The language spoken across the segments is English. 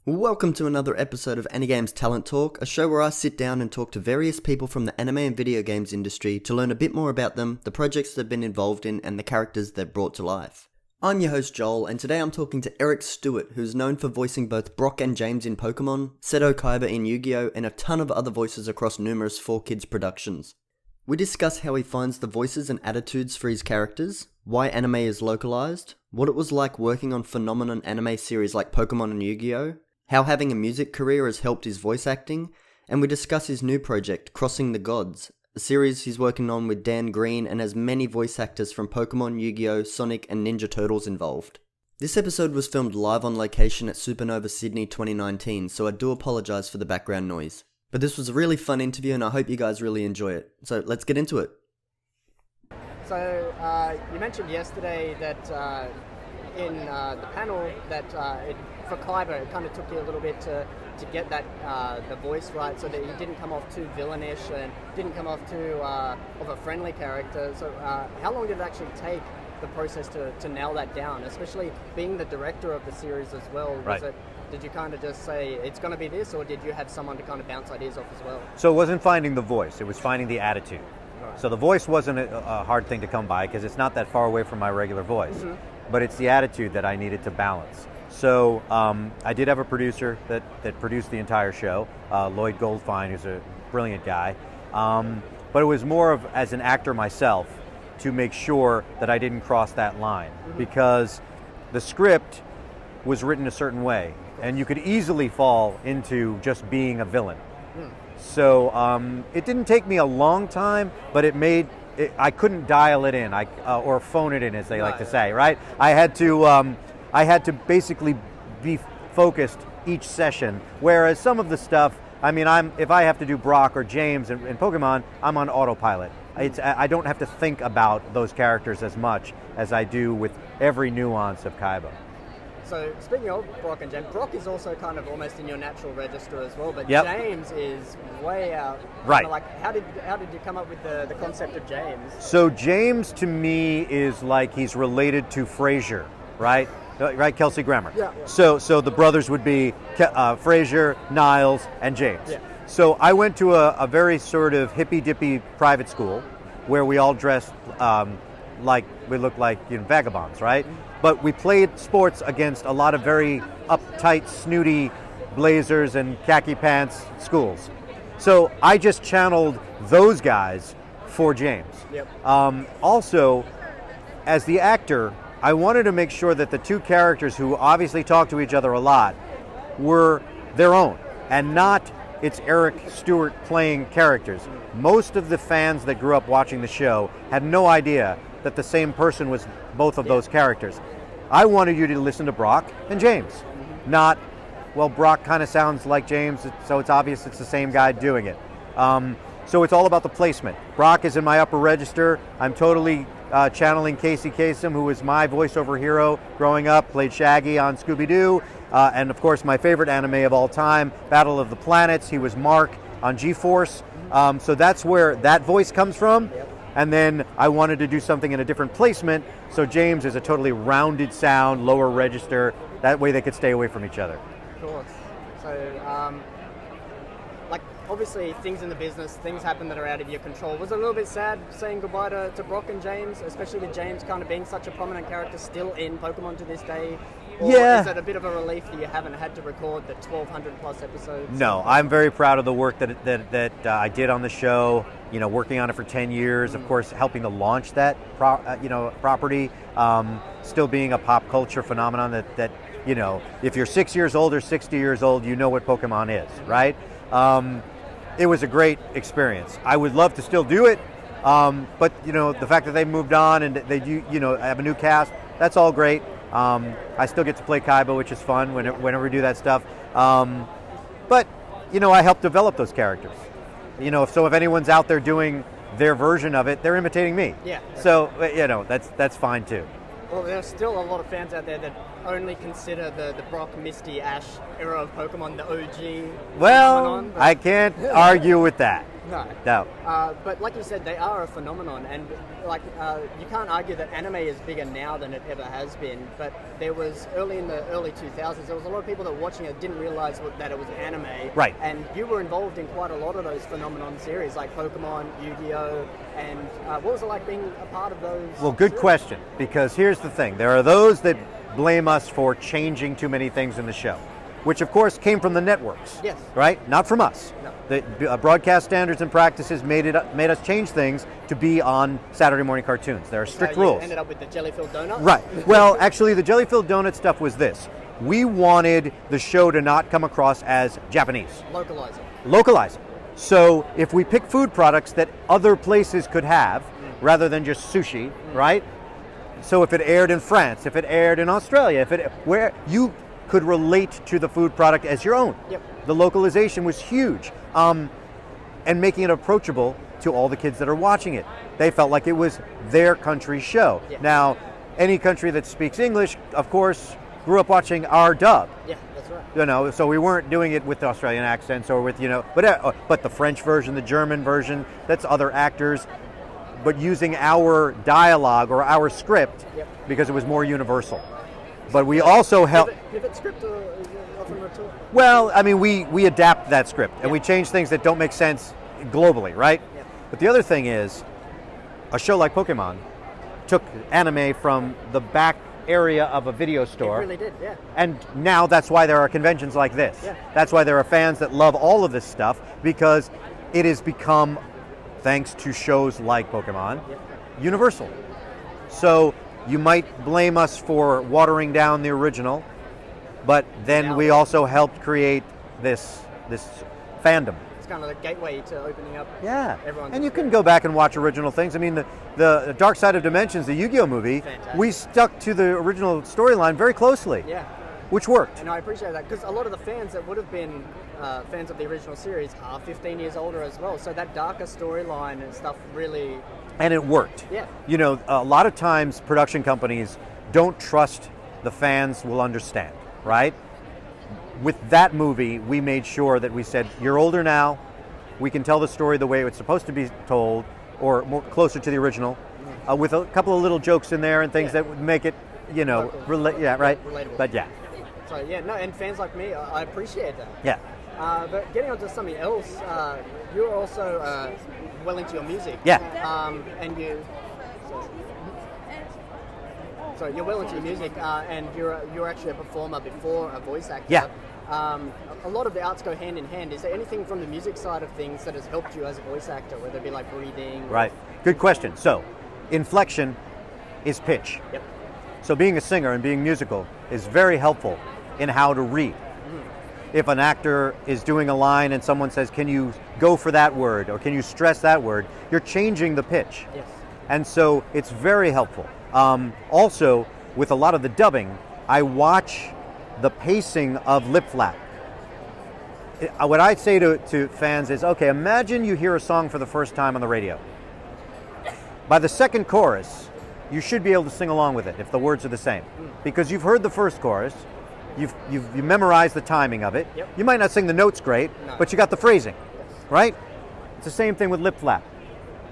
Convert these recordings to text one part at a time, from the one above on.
Welcome to another episode of Anygames Talent Talk, a show where I sit down and talk to various people from the anime and video games industry to learn a bit more about them, the projects they've been involved in, and the characters they've brought to life. I'm your host Joel, and today I'm talking to Eric Stuart, who's known for voicing both Brock and James in Pokemon, Seto Kaiba in Yu-Gi-Oh!, and a ton of other voices across numerous 4Kids productions. We discuss how he finds the voices and attitudes for his characters, why anime is localized, what it was like working on phenomenon anime series like Pokemon and Yu-Gi-Oh!, how having a music career has helped his voice acting, and we discuss his new project, Crossing the G.O.D.S, a series he's working on with Dan Green and has many voice actors from Pokemon, Yu-Gi-Oh!, Sonic, and Ninja Turtles involved. This episode was filmed live on location at Supanova Sydney 2019, so I do apologise for the background noise. But this was a really fun interview and I hope you guys really enjoy it. So let's get into it. So you mentioned yesterday that in the panel that for Kaiba, it kind of took you a little bit to get that the voice right, so that he didn't come off too villainish and didn't come off too of a friendly character. So how long did it actually take, the process to nail that down, especially being the director of the series as well? Right. Did you kind of just say it's going to be this, or did you have someone to kind of bounce ideas off as well? So it wasn't finding the voice, it was finding the attitude. Right. So the voice wasn't a hard thing to come by because it's not that far away from my regular voice, but it's the attitude that I needed to balance. So I did have a producer that produced the entire show, Lloyd Goldfine, who's a brilliant guy. But it was more of, as an actor myself, to make sure that I didn't cross that line, because the script was written a certain way, and you could easily fall into just being a villain. So it didn't take me a long time, but I couldn't dial it in, or phone it in, as they like to say, right? I had to basically be focused each session, whereas some of the stuff, I mean, if I have to do Brock or James in Pokemon, I'm on autopilot. I don't have to think about those characters as much as I do with every nuance of Kaiba. So speaking of Brock and James, Brock is also kind of almost in your natural register as well, but James is way out. Right. Like, how did you come up with the concept of James? So James to me is like he's related to Frasier, right? Right, Kelsey Grammer. Yeah. So the brothers would be Frasier, Niles, and James. Yeah. So I went to a very sort of hippy-dippy private school where we all dressed like we looked like vagabonds, right? But we played sports against a lot of very uptight, snooty blazers and khaki pants schools. So I just channeled those guys for James. Yep. Also, as the actor, I wanted to make sure that the two characters, who obviously talk to each other a lot, were their own and not it's Eric Stuart playing characters. Most of the fans that grew up watching the show had no idea that the same person was both of those characters. I wanted you to listen to Brock and James, not, well, Brock kind of sounds like James, so it's obvious it's the same guy doing it. So it's all about the placement. Brock is in my upper register. I'm totally channeling Casey Kasem, who was my voiceover hero growing up, played Shaggy on Scooby-Doo, and of course my favorite anime of all time, Battle of the Planets. He was Mark on G-Force. So that's where that voice comes from. And then I wanted to do something in a different placement, so James is a totally rounded sound, lower register. That way they could stay away from each other. Of course. So, like, obviously things in the business, things happen that are out of your control. Was it a little bit sad saying goodbye to Brock and James, especially with James kind of being such a prominent character still in Pokemon to this day? Or is it a bit of a relief that you haven't had to record the 1,200 plus episodes? No, I'm very proud of the work that I did on the show. Working on it for 10 years, of course, helping to launch that property, still being a pop culture phenomenon that if you're 6 years old or 60 years old, you know what Pokemon is, right? It was a great experience. I would love to still do it, but the fact that they moved on and they have a new cast, that's all great. I still get to play Kaiba, which is fun whenever we do that stuff. But I helped develop those characters. So if anyone's out there doing their version of it, they're imitating me. Yeah. So that's fine too. Well, there's still a lot of fans out there that only consider the Brock, Misty, Ash era of Pokemon the OG. Well, I can't argue with that. No. But like you said, they are a phenomenon, and like you can't argue that anime is bigger now than it ever has been. But there was in the early 2000s, there was a lot of people that were watching it didn't realize that it was anime. Right. And you were involved in quite a lot of those phenomenon series, like Pokemon, Yu-Gi-Oh, and what was it like being a part of those? Well, good question, because here's the thing. There are those that blame us for changing too many things in the show, which of course came from the networks. Yes. Right? Not from us. No. The broadcast standards and practices made us change things to be on Saturday morning cartoons. There are strict rules. Ended up with the jelly-filled donuts? Right. Well, actually, the jelly-filled donut stuff was this. We wanted the show to not come across as Japanese. Localize it. So if we pick food products that other places could have, rather than just sushi, right? So if it aired in France, if it aired in Australia, where you could relate to the food product as your own. Yep. The localization was huge. And making it approachable to all the kids that are watching it. They felt like it was their country's show. Yeah. Now, any country that speaks English, of course, grew up watching our dub. Yeah, that's right. You know, so we weren't doing it with the Australian accents or with, but the French version, the German version, that's other actors, but using our dialogue or our script because it was more universal. But we also help. Pivot script or is it often retort? Well, I mean, we adapt that script and we change things that don't make sense globally, right? Yeah. But the other thing is, a show like Pokemon took anime from the back area of a video store. It really did, yeah. And now that's why there are conventions like this. Yeah. That's why there are fans that love all of this stuff, because it has become, thanks to shows like Pokemon, universal. So you might blame us for watering down the original, but then we also helped create this fandom. It's kind of the gateway to opening up. Yeah, everyone's and you can experience. go back and watch original things. I mean, the Dark Side of Dimensions, the Yu-Gi-Oh movie, Fantastic. we stuck to the original storyline very closely. Yeah. Which worked. And I appreciate that, because a lot of the fans that would have been fans of the original series are 15 years older as well. So that darker storyline and stuff really... And it worked. Yeah. You know, a lot of times production companies don't trust the fans will understand, right? With that movie, we made sure that we said, you're older now, we can tell the story the way it's supposed to be told, or more closer to the original, with a couple of little jokes in there and things that would make it, relatable. But yeah. So and fans like me, I appreciate that. Yeah. But getting on to something else, you're also well into your music. Yeah. And so you're well into your music, and you're actually a performer before a voice actor. Yeah. A lot of the arts go hand in hand. Is there anything from the music side of things that has helped you as a voice actor, whether it be like breathing? Right. Good question. So, inflection is pitch. Yep. So being a singer and being musical is very helpful in how to read. If an actor is doing a line and someone says, can you go for that word, or can you stress that word, you're changing the pitch. Yes. And so it's very helpful. Also, with a lot of the dubbing, I watch the pacing of lip flap. What I'd say to fans is, okay, imagine you hear a song for the first time on the radio. By the second chorus, you should be able to sing along with it if the words are the same. Because you've heard the first chorus, you've memorized the timing of it. Yep. You might not sing the notes great, but you got the phrasing, right? It's the same thing with lip flap.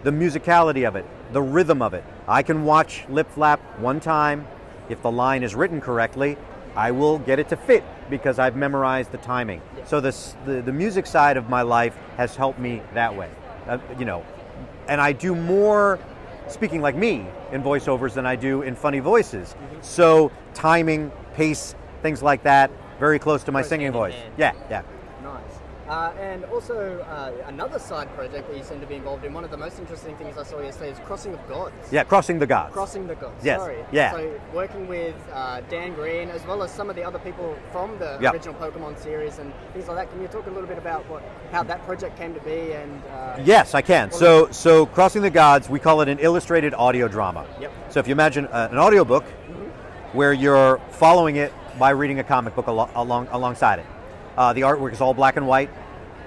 The musicality of it, the rhythm of it. I can watch lip flap one time. If the line is written correctly, I will get it to fit because I've memorized the timing. Yep. So the music side of my life has helped me that way. And I do more speaking like me in voiceovers than I do in funny voices. So timing, pace, things like that, very close to my singing voice. Yeah. Nice. And also another side project that you seem to be involved in. One of the most interesting things I saw yesterday is Crossing the G.O.D.S. Yeah, Crossing the G.O.D.S. Crossing the G.O.D.S. Yes. Sorry. Yeah. So working with Dan Green as well as some of the other people from the original Pokemon series and things like that. Can you talk a little bit about how that project came to be? And yes, I can. So Crossing the G.O.D.S, we call it an illustrated audio drama. Yep. So if you imagine an audio book where you're following it by reading a comic book alongside it. The artwork is all black and white.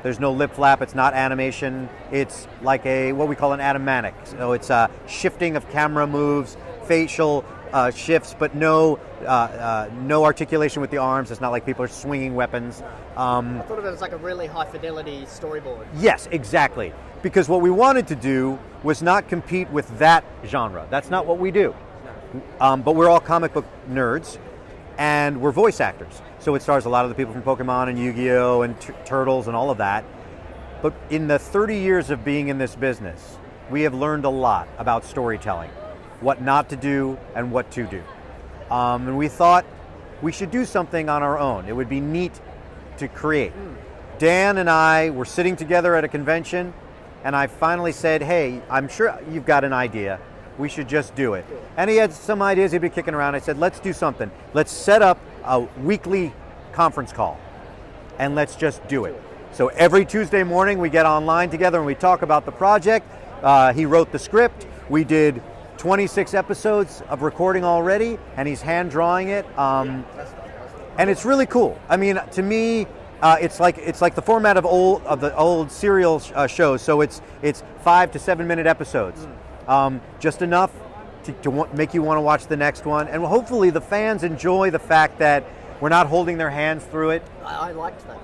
There's no lip flap. It's not animation. It's like what we call an animatic. So it's a shifting of camera moves, facial shifts, but no articulation with the arms. It's not like people are swinging weapons. I thought of it as like a really high fidelity storyboard. Yes, exactly. Because what we wanted to do was not compete with that genre. That's not what we do. But we're all comic book nerds, and we're voice actors. So it stars a lot of the people from Pokemon and Yu-Gi-Oh! And Turtles and all of that. But in the 30 years of being in this business, we have learned a lot about storytelling, what not to do and what to do. And we thought we should do something on our own. It would be neat to create. Dan and I were sitting together at a convention, and I finally said, hey, I'm sure you've got an idea. We should just do it. And he had some ideas he'd be kicking around. I said, let's do something. Let's set up a weekly conference call, and let's just do it. So every Tuesday morning we get online together and we talk about the project. He wrote the script. We did 26 episodes of recording already, and he's hand drawing it. And it's really cool. I mean, to me, it's like the format of the old serial shows. So it's 5 to 7 minute episodes, just enough to make you want to watch the next one. And hopefully the fans enjoy the fact that we're not holding their hands through it. I liked that.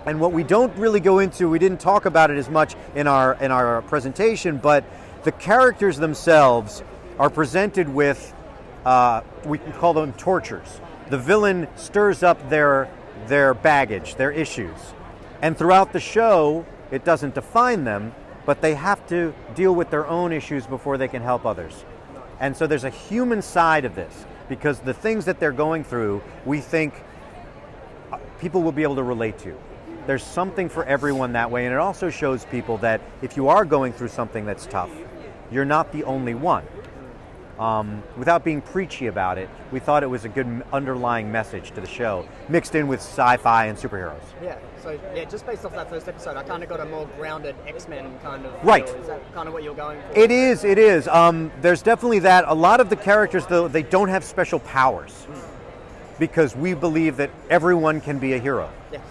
And what we don't really go into, we didn't talk about it as much in our presentation, but the characters themselves are presented with, we can call them tortures. The villain stirs up their baggage, their issues. And throughout the show, it doesn't define them, but they have to deal with their own issues before they can help others. And so there's a human side of this, because the things that they're going through, we think people will be able to relate to. There's something for everyone that way, and it also shows people that if you are going through something that's tough, you're not the only one. Without being preachy about it, we thought it was a good underlying message to the show, mixed in with sci-fi and superheroes. Yeah, so just based off that first episode, I kind of got a more grounded X-Men kind of right. feel. Is that kind of what you're going for? It is. There's definitely that. A lot of the characters, though, they don't have special powers, because we believe that everyone can be a hero. Yes.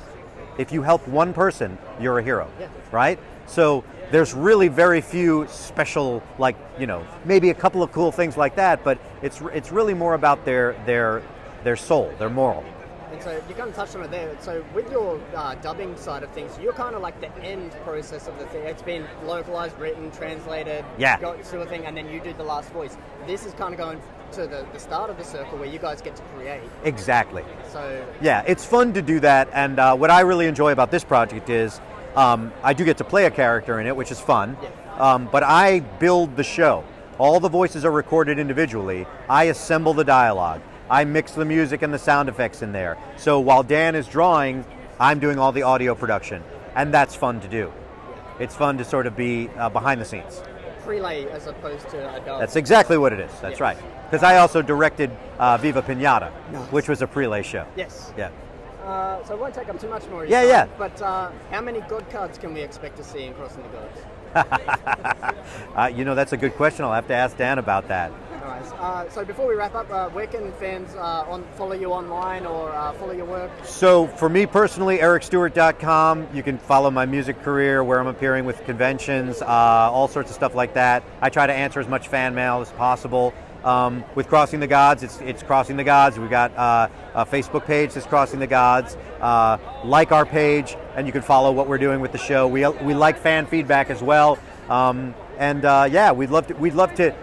If you help one person, you're a hero, yeah. Right? So there's really very few special, maybe a couple of cool things like that, but it's really more about their soul, their moral. And so you kind of touched on it there. So with your dubbing side of things, you're kind of like the end process of the thing. It's been localized, written, translated, got to a thing, and then you do the last voice. This is kind of going to the start of the circle where you guys get to create. Exactly. So yeah, it's fun to do that, and what I really enjoy about this project is I do get to play a character in it, which is fun, but I build the show. All the voices are recorded individually. I assemble the dialogue. I mix the music and the sound effects in there. So while Dan is drawing, I'm doing all the audio production, and that's fun to do. It's fun to sort of be behind the scenes. Prelay as opposed to a dub. That's exactly what it is. That's right. Because I also directed Viva Pinata, which was a prelay show. Yes. Yeah. So it won't take up too much more of your time. Yeah. But how many God cards can we expect to see in Crossing the G.O.D.S? That's a good question. I'll have to ask Dan about that. Nice. So before we wrap up, where can fans follow you online or follow your work? So for me personally, ericstuart.com. You can follow my music career, where I'm appearing with conventions, all sorts of stuff like that. I try to answer as much fan mail as possible. With Crossing the G.O.D.S, it's Crossing the G.O.D.S. We've got a Facebook page that's Crossing the G.O.D.S. Like our page, and you can follow what we're doing with the show. We like fan feedback as well, we'd love to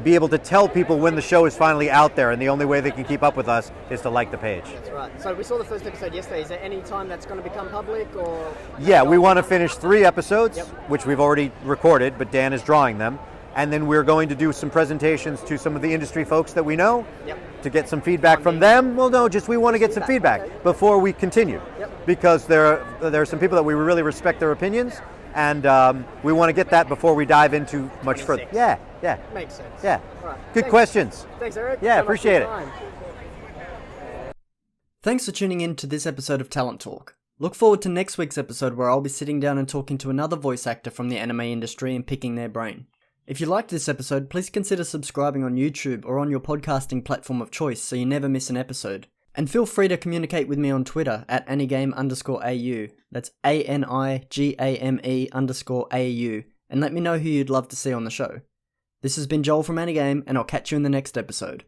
be able to tell people when the show is finally out there, and the only way they can keep up with us is to like the page. That's right. So we saw the first episode yesterday. Is there any time that's going to become public, or? Yeah, we want to finish 3 episodes, which we've already recorded, but Dan is drawing them. And then we're going to do some presentations to some of the industry folks that we know to get some feedback from them. Well, no, we want to get some feedback before we continue. Because there are some people that we really respect their opinions, and we want to get that before we dive into much further. Yeah. Makes sense. Yeah. All right. Good questions. Thanks, Eric. Yeah, appreciate it. Thanks for tuning in to this episode of Talent Talk. Look forward to next week's episode, where I'll be sitting down and talking to another voice actor from the anime industry and picking their brain. If you liked this episode, please consider subscribing on YouTube or on your podcasting platform of choice so you never miss an episode. And feel free to communicate with me on Twitter at anigame_au. That's ANIGAME_AU. And let me know who you'd love to see on the show. This has been Joel from Anigame, and I'll catch you in the next episode.